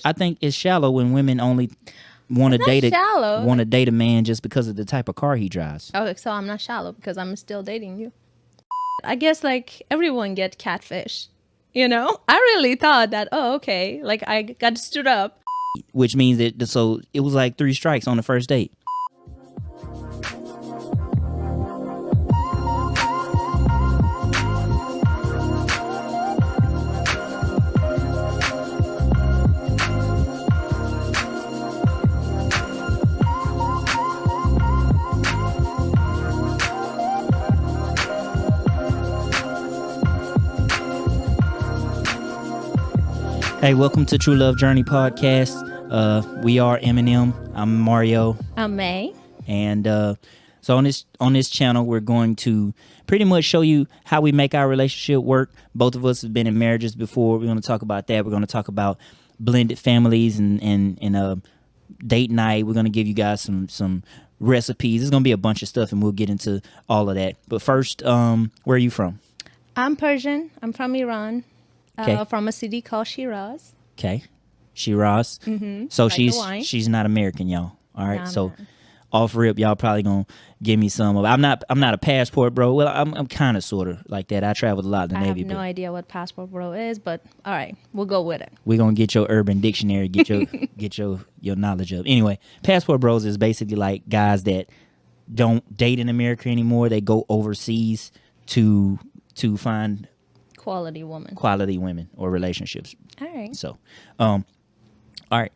I think it's shallow when women only want to date shallow. Want to date a man just because of the type of car he drives. Okay, so I'm not shallow because I'm still dating you. I guess like everyone get catfish. You know, I really thought that. Oh, okay. Like I got stood up. Which means that so it was like 3 strikes on the first date. Hey, welcome to TrueLoveJourney podcast. We are Eminem. I'm Mario. I'm May. And so on this channel, we're going to pretty much show you how we make our relationship work. Both of us have been in marriages before. We're going to talk about that. We're going to talk about blended families and date night. We're going to give you guys some recipes. There's going to be a bunch of stuff, and we'll get into all of that. But first, where are you from? I'm Persian. I'm from Iran. Okay. From a city called Shiraz. Okay, Shiraz. Mm-hmm. So like she's not American, y'all. All right. Nah, So not. off rip, y'all probably gonna give me some of. I'm not a passport bro. Well, I'm kind of sort of like that. I traveled a lot in the I Navy. have no idea what passport bro is, but all right, we'll go with it. We're gonna get your Urban Dictionary, get your knowledge up. Anyway, passport bros is basically like guys that don't date in America anymore. They go overseas to find Quality women or relationships. All right. So, all right.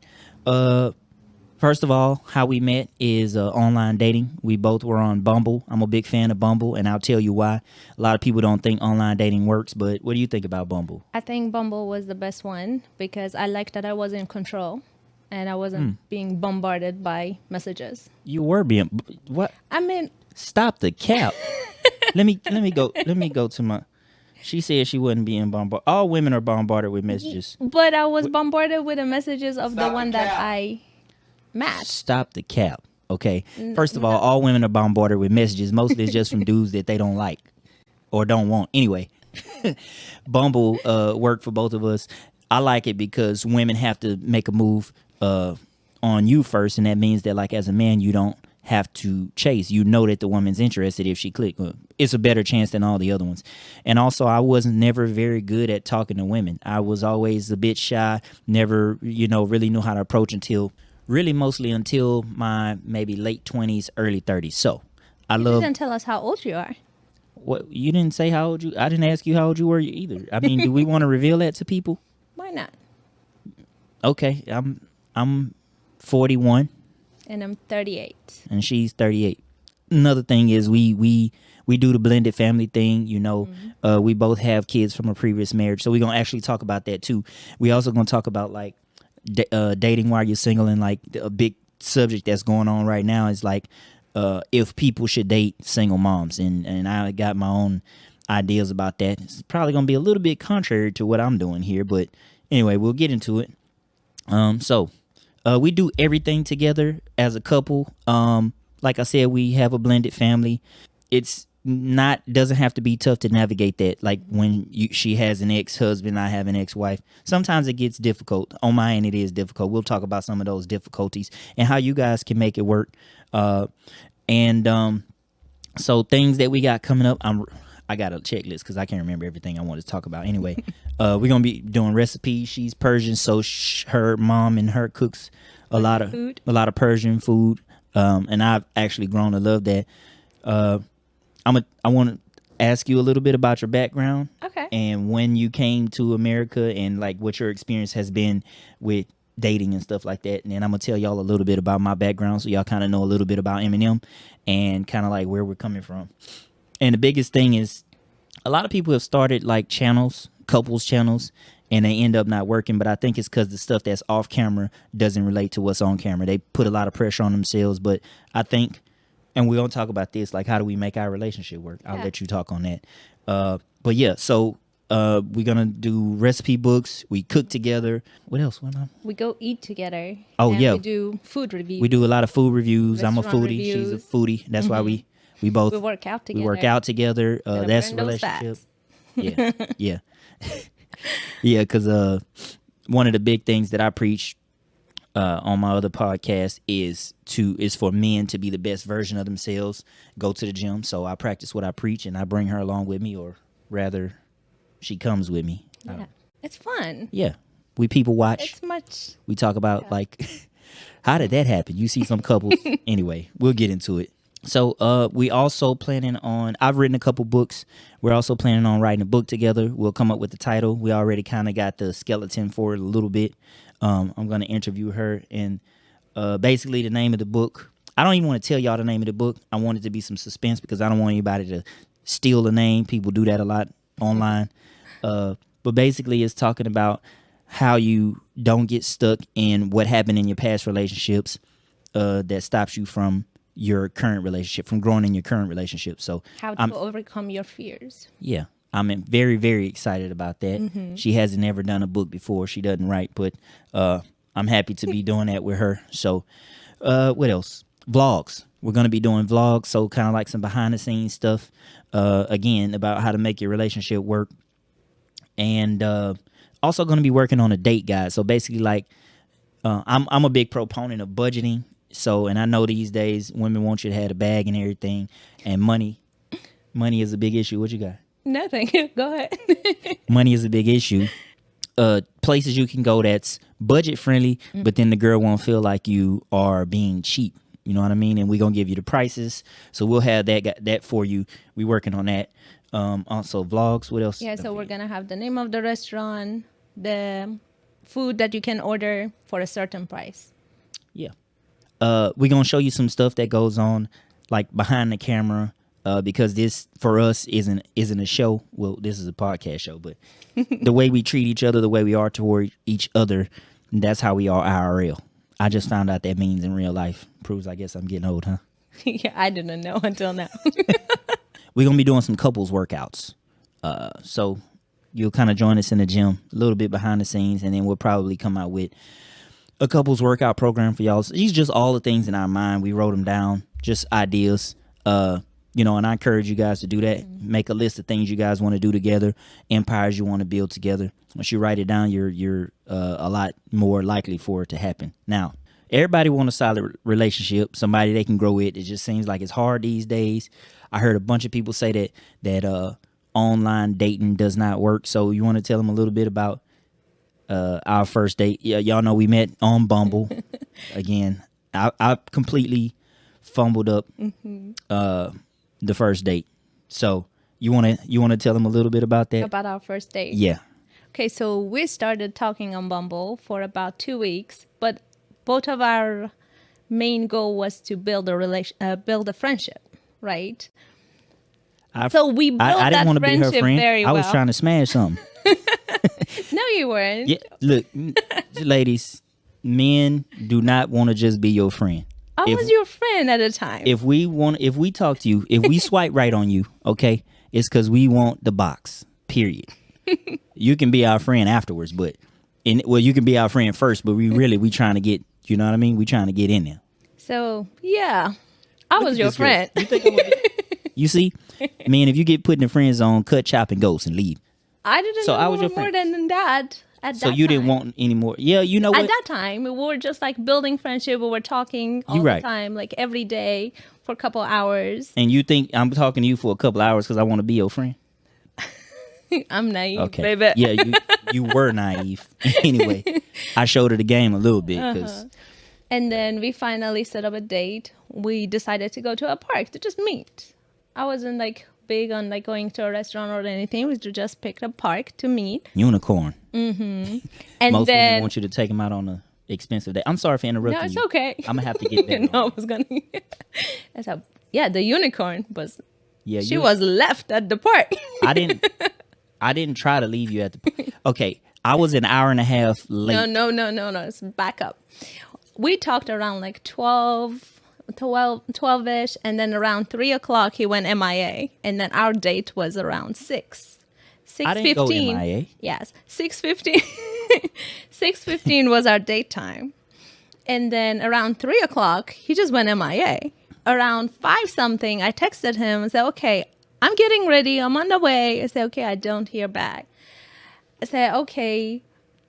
First of all, how we met is online dating. We both were on Bumble. I'm a big fan of Bumble, and I'll tell you why. A lot of people don't think online dating works, but what do you think about Bumble? I think Bumble was the best one because I liked that I was in control and I wasn't being bombarded by messages. You were being what? I mean, stop the cap. Let me go to my. She said she wasn't being bombarded. All women are bombarded with messages. But I was bombarded with the messages of the one that I matched. Stop the cap. Okay. First of all women are bombarded with messages. Mostly it's just from dudes that they don't like or don't want. Anyway, Bumble worked for both of us. I like it because women have to make a move on you first, and that means that like as a man you don't have to chase. You know that the woman's interested if she click. It's a better chance than all the other ones. And also, I was never very good at talking to women. I was always a bit shy, never, really knew how to approach mostly until my maybe late 20s, early 30s. So, You didn't tell us how old you are. What, you didn't say how old you, I didn't ask you how old you were either. I mean, do we want to reveal that to people? Why not? Okay, I'm 41. And I'm 38. And she's 38. Another thing is we do the blended family thing. We both have kids from a previous marriage, so we're gonna actually talk about that too. We also gonna talk about like dating while you're single, and like a big subject that's going on right now is like if people should date single moms, and I got my own ideas about that. It's probably gonna be a little bit contrary to what I'm doing here, but anyway, we'll get into it. We do everything together as a couple. Like I said, we have a blended family. It's doesn't have to be tough to navigate that. Like when she has an ex-husband, I have an ex-wife. Sometimes it gets difficult. On my end, it is difficult. We'll talk about some of those difficulties and how you guys can make it work. So things that we got coming up, I got a checklist because I can't remember everything I wanted to talk about. Anyway, we're going to be doing recipes. She's Persian, so her mom and her cooks a lot of Persian food. And I've actually grown to love that. I want to ask you a little bit about your background. Okay. And when you came to America and like what your experience has been with dating and stuff like that. And then I'm going to tell y'all a little bit about my background so y'all kind of know a little bit about Eminem and kind of like where we're coming from. And the biggest thing is a lot of people have started like couples channels, and they end up not working. But I think it's because the stuff that's off camera doesn't relate to what's on camera. They put a lot of pressure on themselves. But I think, and we're going to talk about this, like how do we make our relationship work? I'll let you talk on that. But yeah, so we're going to do recipe books. We cook together. What else? We go eat together. Oh, and yeah. We do food reviews. We do a lot of food reviews. I'm a Restaurant foodie. reviews. She's a foodie. That's why we both We work out together. We work out together. That's a burn those relationship. fats. Yeah, yeah, yeah. Because one of the big things that I preach on my other podcast is for men to be the best version of themselves. Go to the gym. So I practice what I preach, and I bring her along with me, or rather, she comes with me. Yeah. It's fun. Yeah, we people watch. It's much. We talk about like, how did that happen? You see some couples. Anyway, we'll get into it. So we also planning on, I've written a couple books. We're also planning on writing a book together. We'll come up with the title. We already kind of got the skeleton for it a little bit. I'm going to interview her, and basically the name of the book, I don't even want to tell y'all the name of the book. I want it to be some suspense because I don't want anybody to steal the name. People do that a lot online. But basically it's talking about how you don't get stuck in what happened in your past relationships that stops you from your current relationship, from growing in your current relationship. So How to overcome your fears. yeah, I'm very, very excited about that. She hasn't ever done a book before. She doesn't write, but I'm happy to be doing that with her. So what else? Vlogs. We're going to be doing vlogs, so kind of like some behind the scenes stuff, again, about how to make your relationship work. And also going to be working on a date guide. So basically, like, I'm a big proponent of budgeting. So, and I know these days women want you to have a bag and everything, and money is a big issue. What you got? Nothing. Go ahead. Money is a big issue. Places you can go that's budget friendly, but then the girl won't feel like you are being cheap. You know what I mean? And we're going to give you the prices. So we'll have that for you. We're working on that. Also vlogs. What else? Yeah, so we're going to have the name of the restaurant, the food that you can order for a certain price. Yeah. We're going to show you some stuff that goes on like behind the camera, because this for us isn't a show. Well, this is a podcast show, but the way we treat each other, the way we are toward each other, that's how we are IRL. I just found out that means in real life. Proves, I guess, I'm getting old, huh? Yeah, I didn't know until now. We're going to be doing some couples workouts. So you'll kind of join us in the gym, a little bit behind the scenes, and then we'll probably come out with a couples workout program for y'all. So these are just all the things in our mind. We wrote them down, just ideas. And I encourage you guys to do that. Make a list of things you guys want to do together, empires you want to build together. Once you write it down, you're a lot more likely for it to happen. Now, everybody want a solid relationship, somebody they can grow with. It just seems like it's hard these days. I heard a bunch of people say that online dating does not work. So you want to tell them a little bit about our first date? Yeah, y'all know we met on Bumble. Again, I completely fumbled up the first date. So you want to tell them a little bit about that? About our first date. Yeah. Okay, so we started talking on Bumble for about 2 weeks, but both of our main goal was to build a friendship, right? So we built I didn't that want to be her friendship friend. very I was well. trying to smash something. No, you weren't. Yeah, look, ladies, men do not want to just be your friend. I was your friend at the time. If we talk to you, if we swipe right on you, okay, it's because we want the box. Period. You can be our friend afterwards, you can be our friend first, but we trying to get, you know what I mean? We trying to get in there. So yeah, I was your friend. You think you see, man, if you get put in the friend zone, cut, chop, and ghost and leave. I didn't So know I was your more friend. than that. So you didn't want any more. Yeah, you know what? At that time, we were just like building friendship. We were talking all the time, like every day for a couple hours. And you think I'm talking to you for a couple hours because I want to be your friend? I'm naive, Okay. baby. Yeah, you were naive. Anyway, I showed her the game a little bit. And then we finally set up a date. We decided to go to a park to just meet. I wasn't like big on like going to a restaurant or anything. We just picked a park to meet. Unicorn. And Most then women want you to take them out on a expensive date. I'm sorry for interrupting you. no, it's okay. I'm gonna have to get that. No, I was gonna. The unicorn was. Yeah, She was left at the park. I didn't try to leave you at the. Okay, I was an hour and a half late. No. It's back up. We talked around like 12-ish, and then around 3 o'clock he went MIA, and then our date was around 6. 6:15. I didn't go MIA. Yes, 6:15. 6:15 was our date time, and then around 3 o'clock he just went MIA. Around 5 something, I texted him and said, "Okay, I'm getting ready. I'm on the way." I said, "Okay, I don't hear back." I said, "Okay,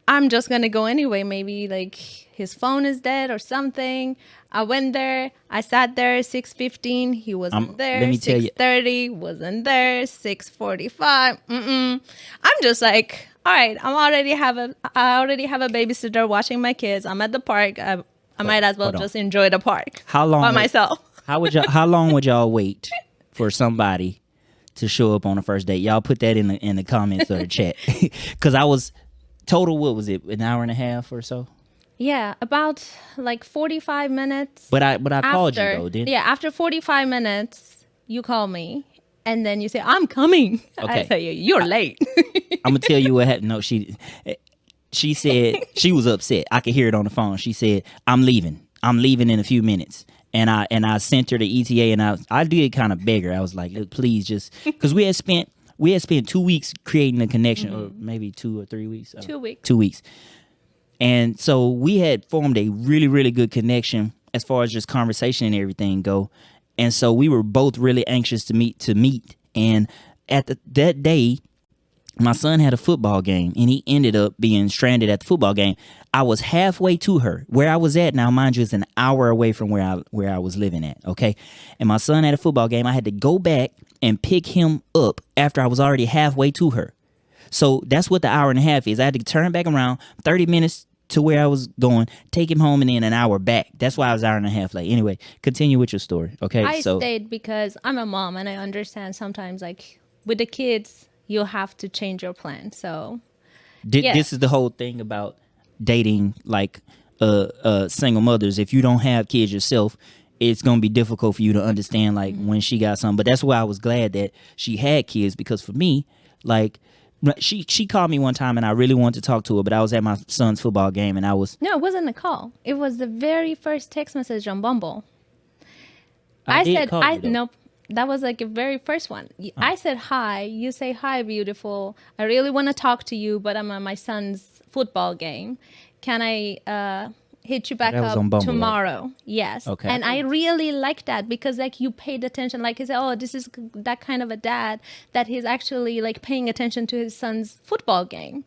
I'm just gonna go anyway. Maybe like his phone is dead or something. I went there. I sat there. 6:15. He wasn't there. Let me tell you. 6:30 wasn't there. 6:45. I'm just like, all right. I already have a babysitter watching my kids. I'm at the park. I might as well hold on. just enjoy the park. How long by myself? How long would y'all wait for somebody to show up on the first date? Y'all put that in the comments or the chat. Because I was total, what was it, an hour and a half or so? Yeah, about like 45 minutes. But I called you though, didn't? Yeah, after 45 minutes, you call me and then you say, I'm coming. Okay. I say, you're late. I'm gonna tell you what happened. No, she said she was upset. I could hear it on the phone. She said, I'm leaving in a few minutes. And I sent her the ETA, and I did kind of beg her. I was like, look, please, just because we had spent 2 weeks creating a connection, or maybe 2 or 3 weeks. 2 weeks. 2 weeks. And so we had formed a really, really good connection as far as just conversation and everything go. And so we were both really anxious to meet. And at that day, my son had a football game, and he ended up being stranded at the football game. I was halfway to her. Where I was at now, mind you, is an hour away from where I was living at, okay? And my son had a football game. I had to go back and pick him up after I was already halfway to her. So that's what the hour and a half is. I had to turn back around 30 minutes to where I was going, take him home, and then an hour back. That's why I was an hour and a half late. Anyway, continue with your story, okay? I stayed because I'm a mom, and I understand sometimes, like, with the kids, you'll have to change your plan. So this is the whole thing about dating, like single mothers. If you don't have kids yourself, it's gonna be difficult for you to understand like when she got something. But that's why I was glad that she had kids, because for me, like, she called me one time and I really wanted to talk to her, but I was at my son's football game and I was... No, it wasn't a call. It was the very first text message on Bumble. Nope. That was like a very first one. I said hi. You say hi, beautiful. I really want to talk to you, but I'm at my son's football game. Can I hit you back up Bumble, tomorrow? right? Yes. Okay. And I really liked that because like you paid attention. Like I said, oh, this is that kind of a dad that he's actually like paying attention to his son's football game.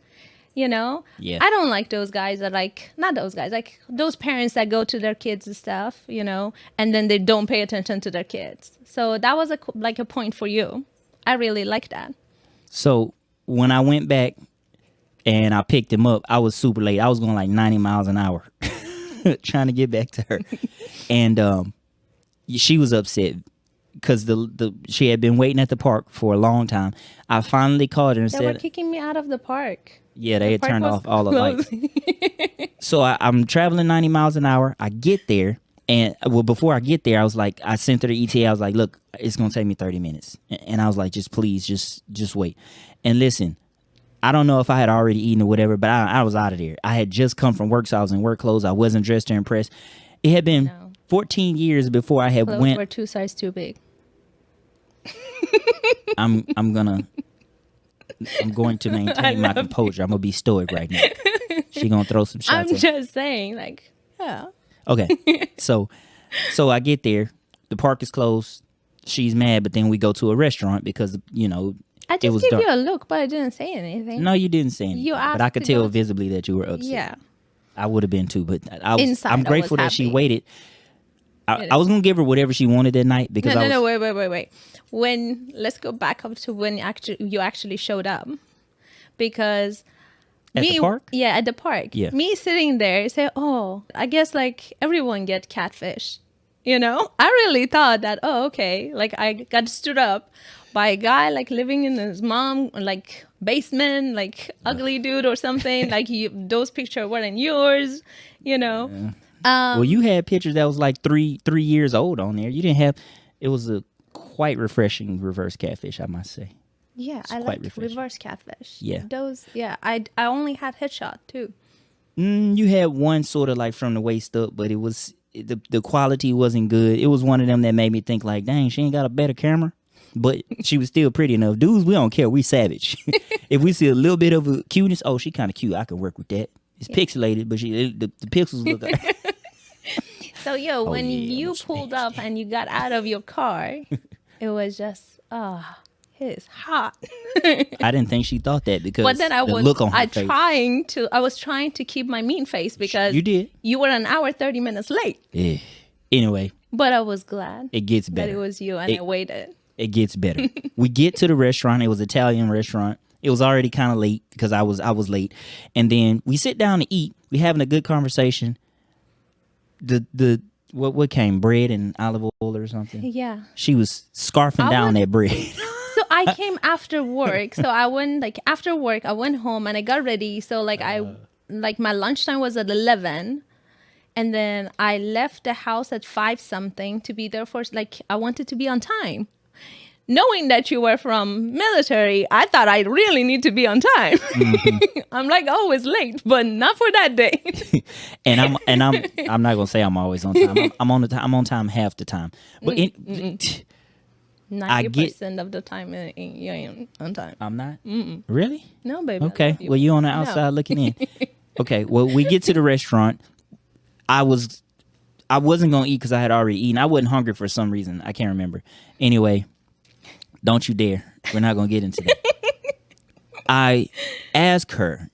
You know? Yeah. I don't like those guys that like, not those guys, like those parents that go to their kids and stuff, you know, and then they don't pay attention to their kids. So that was a point for you. I really like that. So when I went back and I picked him up, I was super late. I was going like 90 miles an hour trying to get back to her. And she was upset because she had been waiting at the park for a long time. I finally called her and said... They were kicking me out of the park. Yeah, they had turned off all the lights. So I'm traveling 90 miles an hour. I get there. And before I get there, I was like, I sent her the ETA. I was like, look, it's going to take me 30 minutes. And I was like, just please, just wait. And listen, I don't know if I had already eaten or whatever, but I was out of there. I had just come from work, so I was in work clothes. I wasn't dressed to impress. It had been 14 years before I had Clothes were 2 sizes too big. I'm going to maintain my composure. I'm going to be stoic right now. She going to throw some shots. I'm just saying, like, yeah. Okay. So I get there. The park is closed. She's mad, but then we go to a restaurant because, you know, I it just was gave dark. you a look, but I didn't say anything. No, you didn't say anything. You asked but I could to tell go visibly that you were upset. Yeah. I would have been too, but Inside, I'm grateful I that was she happy. waited. I was going to give her whatever she wanted that night because No, wait. Let's go back up to when you actually showed up. Because At the park? Yeah, at the park. Yeah. Me sitting there say, oh, I guess like everyone get catfish. You know? I really thought that, oh, okay. Like I got stood up by a guy like living in his mom like basement, like ugly dude or something. Like those pictures weren't yours, you know? Yeah. Well, you had pictures that was like three years old on there. You didn't have... It was a quite refreshing reverse catfish, I must say. Yeah, It's I quite like refreshing. reverse catfish. Yeah. Those, yeah. I only had headshot too. You had one sort of like from the waist up, but it was... The quality wasn't good. It was one of them that made me think like, dang, she ain't got a better camera. But she was still pretty enough. Dudes, we don't care. We savage. If we see a little bit of a cuteness, oh, she kind of cute. I can work with that. It's pixelated, but the pixels look like... So, when you pulled up and you got out of your car, it was just, pissed, hot. I didn't think she thought that because But then the look on her face. I was trying to keep my mean face because You did. you were an hour 30 minutes late. Yeah. Anyway, But I was glad it gets that better. it was you and I waited. It gets better. We get to the restaurant. It was an Italian restaurant. It was already kind of late because I was late. And then we sit down to eat. We having a good conversation. The what came? Bread and olive oil or something? Yeah. She was scarfing down that bread. So I came after work. So I went after work, I went home and I got ready. So my lunchtime was at 11. And then I left the house at 5 something to be there for I wanted to be on time. Knowing that you were from military, I thought I really need to be on time. Mm-hmm. I'm always late, but not for that day. and I'm not gonna say I'm always on time. I'm on time half the time. But 90% of the time you ain't on time. I'm not. Really? No, baby. Okay. Well, you on the outside looking in. Okay. Well, we get to the restaurant. I wasn't gonna eat because I had already eaten. I wasn't hungry for some reason. I can't remember. Anyway. Don't you dare. We're not going to get into that. I asked her,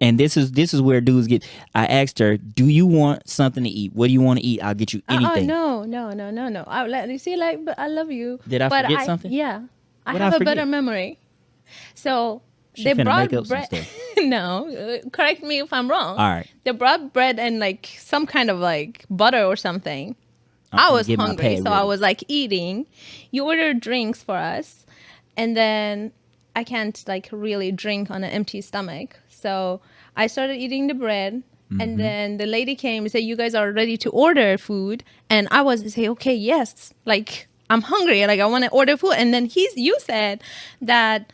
and this is where dudes get, I asked her, do you want something to eat? What do you want to eat? I'll get you anything. No. You see, but I love you. Did I forget something? Yeah. I What'd have I a forget? better memory. So She they finna brought make up some bread. stuff. No, correct me if I'm wrong. All right. They brought bread and some kind of butter or something. I was hungry, so I was eating. You ordered drinks for us, and then I can't really drink on an empty stomach. So I started eating the bread, and then the lady came and said, "You guys are ready to order food?" And I was say, "Okay, yes." I'm hungry, I want to order food. And then you said that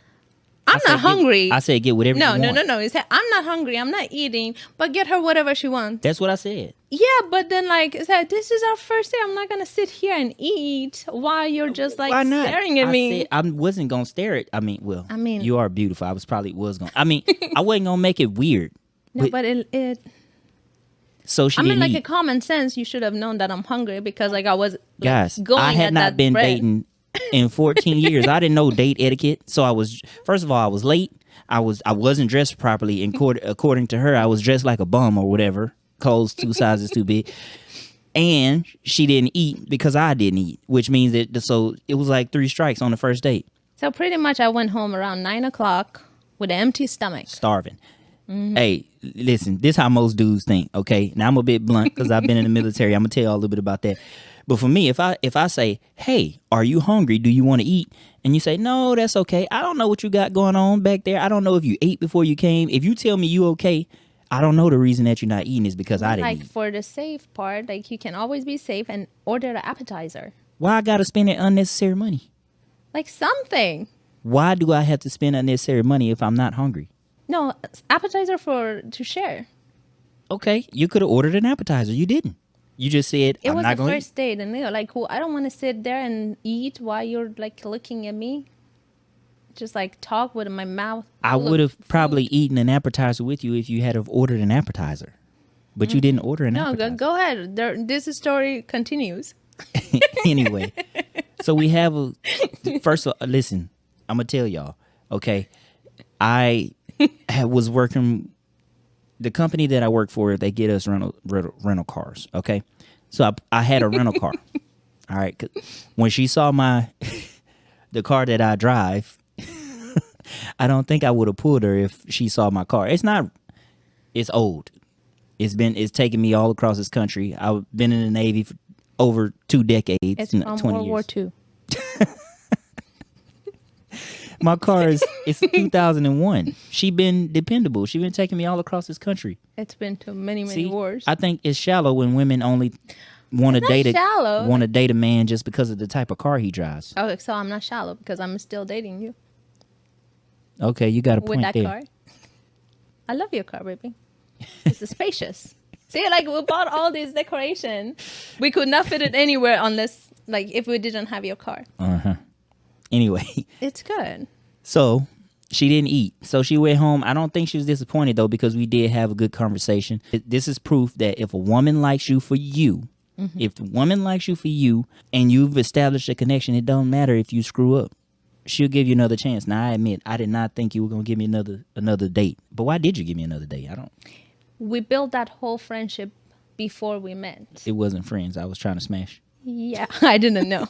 I'm not hungry. I said get whatever you want. No. He said, I'm not hungry. I'm not eating, but get her whatever she wants. That's what I said. Yeah, but then he said, this is our first day. I'm not going to sit here and eat while you're just Why not? staring at me. Said I wasn't going to stare at, you are beautiful. I was going to, I wasn't going to make it weird. No, but it so she didn't eat. a common sense, you should have known that I'm hungry because I was Guys, going I had at not that been bread. dating in 14 years. I didn't know date etiquette. So first of all, I was late. I wasn't dressed properly. According to her, I was dressed like a bum or whatever. Clothes 2 sizes too big. And she didn't eat because I didn't eat, which means so it was 3 strikes on the first date. So pretty much I went home around 9 o'clock with an empty stomach. Starving. Hey, listen, this how most dudes think, okay? Now, I'm a bit blunt because I've been in the military. I'm going to tell you all a little bit about that. But for me, if I say, hey, are you hungry? Do you want to eat? And you say, no, that's okay. I don't know what you got going on back there. I don't know if you ate before you came. If you tell me you okay, I don't know the reason that you're not eating is because I didn't eat. For the safe part, you can always be safe and order an appetizer. Why I got to spend that unnecessary money? Something. Why do I have to spend unnecessary money if I'm not hungry? No, appetizer to share. Okay, you could have ordered an appetizer. You didn't. You just said, it I'm was not the going to first date, and they're cool, I don't want to sit there and eat while you're looking at me. Just talk with my mouth. I would have probably eaten an appetizer with you if you had have ordered an appetizer. But you didn't order an appetizer. No, go ahead. This story continues. Anyway, so we have first of all, listen, I'm going to tell y'all, okay? I was working, the company that I work for, they get us rental cars, okay? So I had a rental car, all right? 'Cause when she saw the car that I drive, I don't think I would have pulled her if she saw my car. It's old. It's taken me all across this country. I've been in the Navy for over 2 decades. It's from 20 World years. War II. My car it's 2001. She been dependable. She been taking me all across this country. It's been to many wars. I think it's shallow when women only want to date a man just because of the type of car he drives. Oh, so I'm not shallow because I'm still dating you. Okay, you got a point with that there. car. I love your car, baby. It's spacious. See, we bought all these decoration. We could not fit it anywhere unless, if we didn't have your car. Anyway. It's good. So, she didn't eat. So, she went home. I don't think she was disappointed, though, because we did have a good conversation. This is proof that if a woman likes you for you, if the woman likes you for you, and you've established a connection, it don't matter if you screw up. she'll give you another chance. Now I admit I did not think you were gonna give me another date. But why did you give me another date? I don't. We built that whole friendship before we met. It wasn't friends. I was trying to smash. Yeah, I didn't know.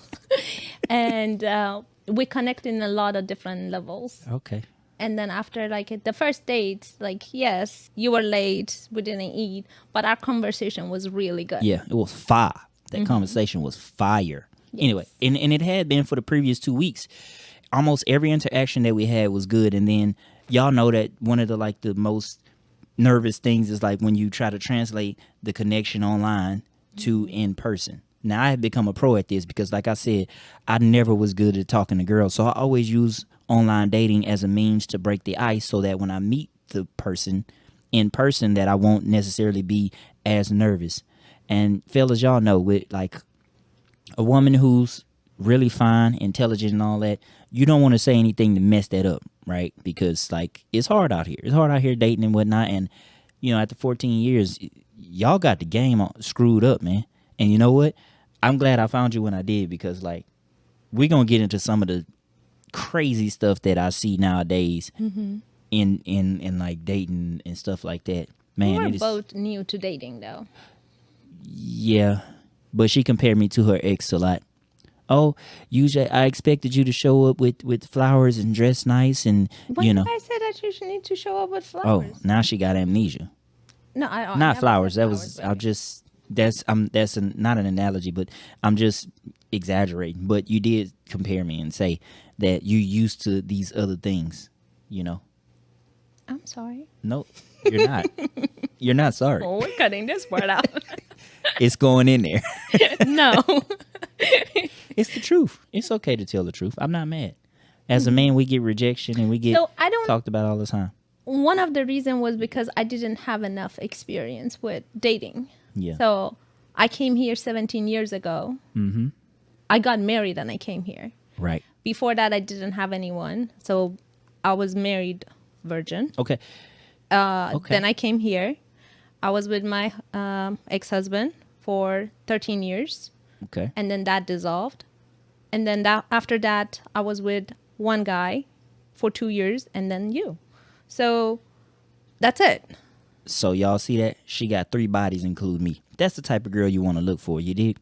And we connect in a lot of different levels. Okay. And then after like the first date, like, yes, you were late, we didn't eat, but our conversation was really good. Yeah, it was fire. That conversation was fire. Yes. Anyway, and it had been for the previous 2 weeks. Almost every interaction that we had was good. And then y'all know that one of the most nervous things is like when you try to translate the connection online to in person. Now I have become a pro at this because, like I said, I never was good at talking to girls. So I always use online dating as a means to break the ice so that when I meet the person in person that I won't necessarily be as nervous. And fellas, y'all know with like a woman who's really fine, intelligent and all that, you don't want to say anything to mess that up, right? Because like it's hard out here. It's hard out here dating and whatnot. And you know, after 14 years, y'all got the game screwed up, man. And you know what? I'm glad I found you when I did because like we're gonna get into some of the crazy stuff that I see nowadays in like dating and stuff like that. Man, We were both new to dating though. yeah. But she compared me to her ex a lot. Oh, usually I expected you to show up with flowers and dress nice and When you know. did I say that you should need to show up with Oh, flowers? now she got amnesia. No, I Not never flowers. said That was flowers, I'll baby. just not an analogy, but I'm just exaggerating. But you did compare me and say that you used to these other things, you know. I'm sorry. No, you're not. You're not sorry. Oh, we're cutting this part out. It's going in there. No. It's the truth. It's okay to tell the truth. I'm not mad. As a man, we get rejection and we get So I don't. talked about all the time. One of the reasons was because I didn't have enough experience with dating. Yeah. So I came here 17 years ago. Mm-hmm. I got married and I came here. Right. Before that, I didn't have anyone. So I was married virgin. Okay. Okay. Then I came here. I was with my ex-husband for 13 years. Okay. And then that dissolved. And then after that, I was with one guy for 2 years and then you. So that's it. So y'all see that? She got 3 bodies, include me. That's the type of girl you want to look for. You dig?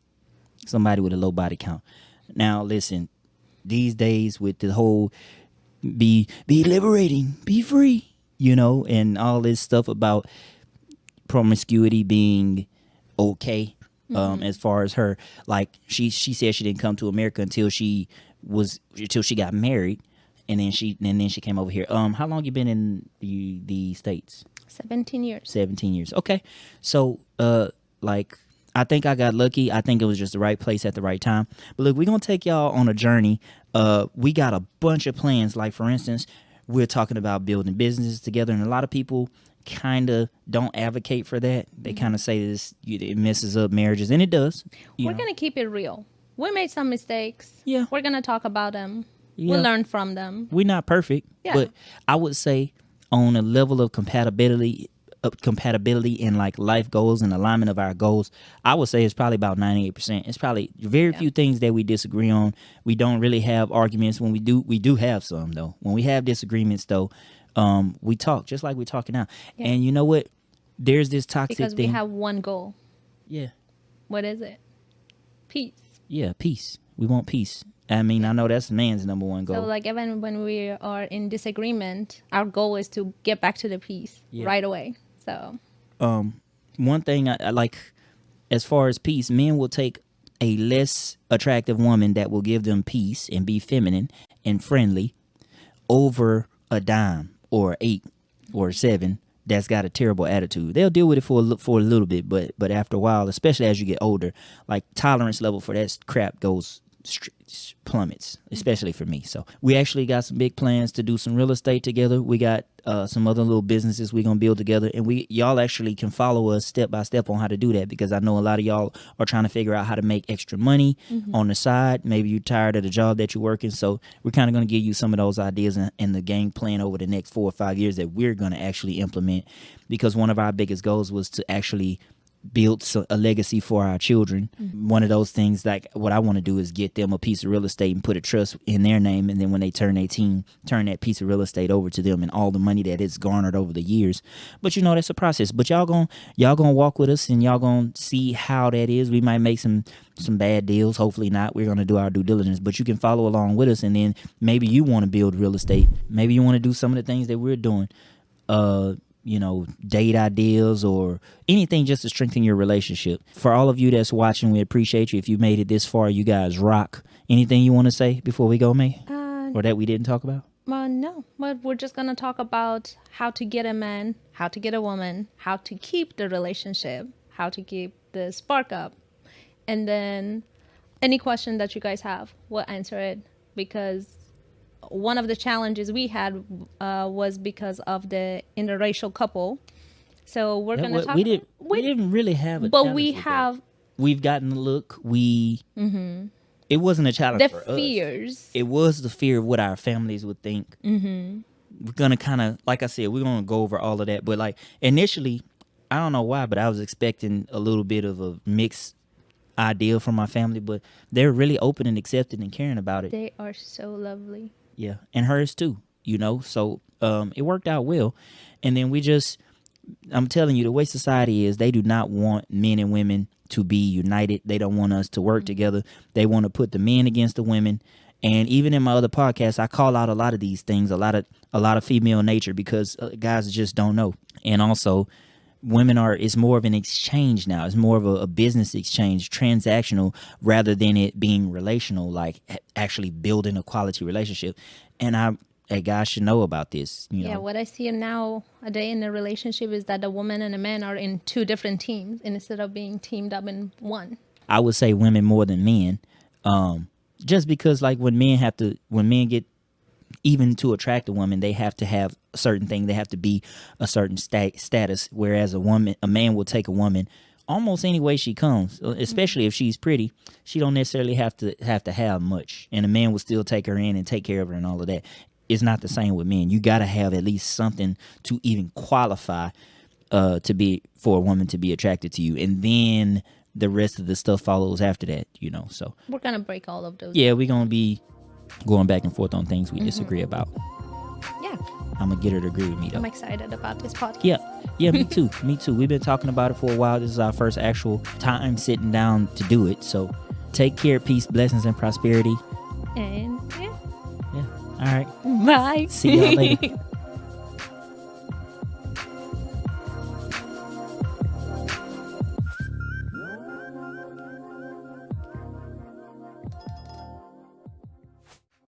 Somebody with a low body count. Now listen, these days with the whole be liberating, be free, you know, and all this stuff about promiscuity being okay. As far as her, like she said she didn't come to America until she got married, and then she came over here. How long you been in the States? 17 years. 17 years. Okay. So, like, I think I got lucky. I think it was just the right place at the right time. But look, we're going to take y'all on a journey. We got a bunch of plans. Like, for instance, we're talking about building businesses together. And a lot of people kind of don't advocate for that. They kind of say it messes up marriages. And it does. We're going to keep it real. We made some mistakes. Yeah. We're going to talk about them. Yeah. We'll learn from them. We're not perfect. Yeah. But I would say on a level of compatibility and like life goals and alignment of our goals, I would say it's probably about 98%. It's probably very few things that we disagree on. We don't really have arguments. When we do have some though. When we have disagreements though, we talk just like we're talking now. Yeah. And you know what? There's this toxic Because thing. we have one goal. Yeah. What is it? Peace. Yeah, peace. We want peace. I mean, I know that's man's number one goal. So like even when we are in disagreement, our goal is to get back to the peace right away. So one thing I like as far as peace, men will take a less attractive woman that will give them peace and be feminine and friendly over a dime or an 8 or a 7 that's got a terrible attitude. They'll deal with it for a little bit, but after a while, especially as you get older, like tolerance level for that crap goes plummets, especially for me. So we actually got some big plans to do some real estate together. We got some other little businesses we're gonna build together, and y'all actually can follow us step by step on how to do that, because I know a lot of y'all are trying to figure out how to make extra money on the side. Maybe you're tired of the job that you're working, so we're kind of gonna give you some of those ideas and the game plan over the next 4 or 5 years that we're gonna actually implement, because one of our biggest goals was to actually build a legacy for our children. One of those things, like what I want to do is get them a piece of real estate and put a trust in their name, and then when they turn 18, turn that piece of real estate over to them and all the money that it's garnered over the years. But that's a process. But y'all gonna walk with us, and y'all gonna see how that is. We might make some bad deals, hopefully not. We're gonna do our due diligence, but you can follow along with us, and then maybe you want to build real estate, maybe you want to do some of the things that we're doing, date ideas or anything just to strengthen your relationship. For all of you that's watching, we appreciate you. If you made it this far, you guys rock. Anything you want to say before we go, May? Or that we didn't talk about? No, but we're just going to talk about how to get a man, how to get a woman, how to keep the relationship, how to keep the spark up. And then any question that you guys have, we'll answer it, because one of the challenges we had was because of the interracial couple. So we're going to talk. We didn't really have a but challenge we with have that. We've gotten the look. It wasn't a challenge the for us. fears. It was the fear of what our families would think. We're going to kind of, like I said, we're going to go over all of that. But like initially, I don't know why, but I was expecting a little bit of a mixed idea from my family. But they're really open and accepting and caring about it. They are so lovely. Yeah, and hers too, so it worked out well. And then I'm telling you, the way society is, they do not want men and women to be united. They don't want us to work together. They want to put the men against the women. And even in my other podcasts, I call out a lot of these things, a lot of female nature, because guys just don't know. And also, it's more of an exchange now. It's more of a business exchange, transactional, rather than it being relational, like actually building a quality relationship. And guys should know about this. Yeah, what I see now a day in a relationship is that a woman and a man are in two different teams instead of being teamed up in one. I would say women more than men, just because like when men get even to attract a woman, they have to have a certain thing. They have to be a certain status. Whereas a man will take a woman almost any way she comes, especially if she's pretty. She don't necessarily have to have much, and a man will still take her in and take care of her and all of that. It's not the same with men. You got to have at least something to even qualify for a woman to be attracted to you, and then the rest of the stuff follows after that. So we're gonna break all of those. Yeah, we're gonna be going back and forth on things we disagree about. Yeah. I'm gonna get her to agree with me though. I'm excited about this podcast. Yeah, me too. Me too. We've been talking about it for a while. This is our first actual time sitting down to do it. So take care, peace, blessings, and prosperity. And yeah. All right. Bye. See y'all later.